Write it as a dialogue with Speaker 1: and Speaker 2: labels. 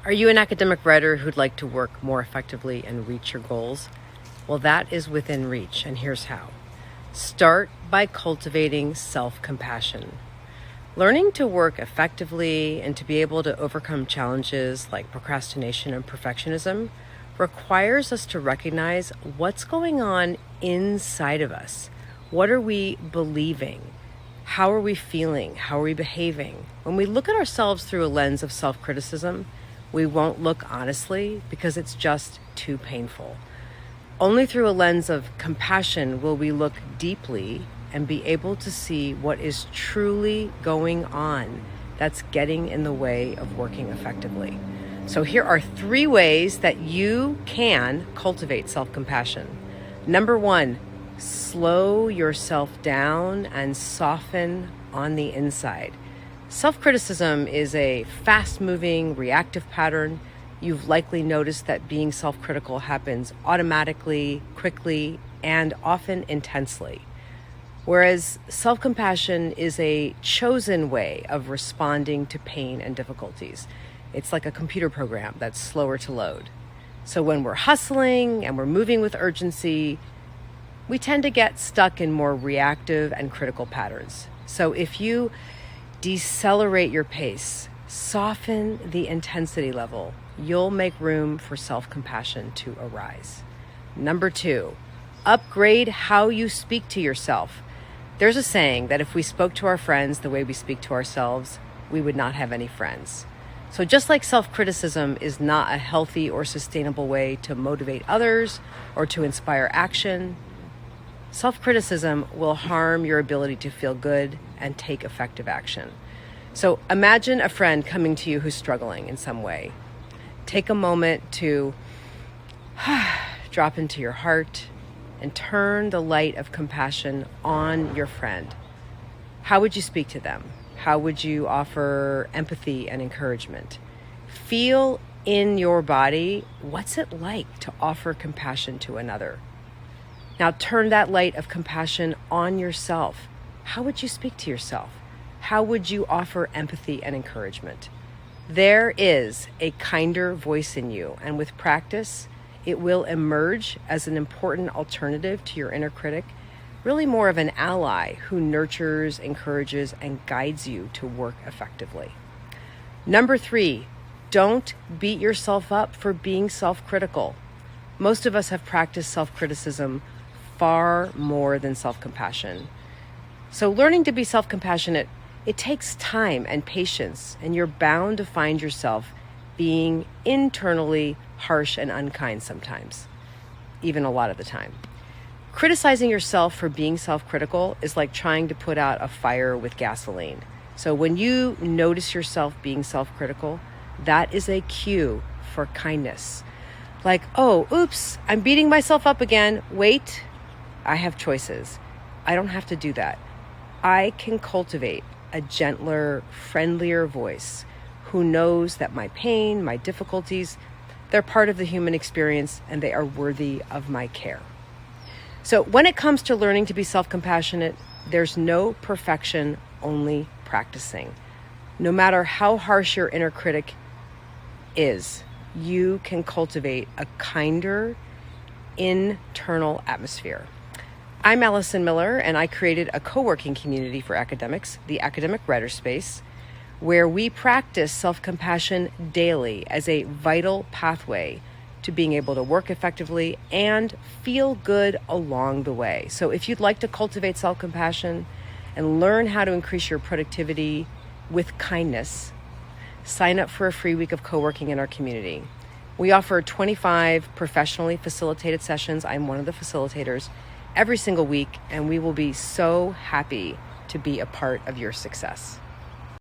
Speaker 1: Are you an academic writer who'd like to work more effectively and reach your goals? Well, that is within reach, and here's how. Start by cultivating self-compassion. Learning to work effectively and to be able to overcome challenges like procrastination and perfectionism requires us to recognize what's going on inside of us. What are we believing? How are we feeling? How are we behaving? When we look at ourselves through a lens of self-criticism, we won't look honestly because it's just too painful. Only through a lens of compassion will we look deeply and be able to see what is truly going on that's getting in the way of working effectively. So here are 3 ways that you can cultivate self-compassion. Number 1, slow yourself down and soften on the inside. Self-criticism is a fast-moving, reactive pattern. You've likely noticed that being self-critical happens automatically, quickly, and often intensely. Whereas self-compassion is a chosen way of responding to pain and difficulties. It's like a computer program that's slower to load. So when we're hustling and we're moving with urgency, we tend to get stuck in more reactive and critical patterns. So if you decelerate your pace, soften the intensity level, you'll make room for self-compassion to arise. Number 2, upgrade how you speak to yourself. There's a saying that if we spoke to our friends the way we speak to ourselves, we would not have any friends. So just like self-criticism is not a healthy or sustainable way to motivate others or to inspire action, self-criticism will harm your ability to feel good and take effective action. So imagine a friend coming to you who's struggling in some way. Take a moment to drop into your heart and turn the light of compassion on your friend. How would you speak to them? How would you offer empathy and encouragement? Feel in your body, what's it like to offer compassion to another? Now turn that light of compassion on yourself. How would you speak to yourself? How would you offer empathy and encouragement? There is a kinder voice in you, and with practice, it will emerge as an important alternative to your inner critic, really more of an ally who nurtures, encourages, and guides you to work effectively. Number 3, don't beat yourself up for being self-critical. Most of us have practiced self-criticism far more than self-compassion. So learning to be self-compassionate, it takes time and patience, and you're bound to find yourself being internally harsh and unkind sometimes, even a lot of the time. Criticizing yourself for being self-critical is like trying to put out a fire with gasoline. So when you notice yourself being self-critical, that is a cue for kindness. Like, oh, oops, I'm beating myself up again. Wait, I have choices. I don't have to do that. I can cultivate a gentler, friendlier voice who knows that my pain, my difficulties, they're part of the human experience and they are worthy of my care. So when it comes to learning to be self-compassionate, there's no perfection, only practicing. No matter how harsh your inner critic is, you can cultivate a kinder internal atmosphere. I'm Allison Miller, and I created a coworking community for academics, the Academic Writer Space, where we practice self-compassion daily as a vital pathway to being able to work effectively and feel good along the way. So if you'd like to cultivate self-compassion and learn how to increase your productivity with kindness, sign up for a free week of coworking in our community. We offer 25 professionally facilitated sessions. I'm one of the facilitators every single week, and we will be so happy to be a part of your success.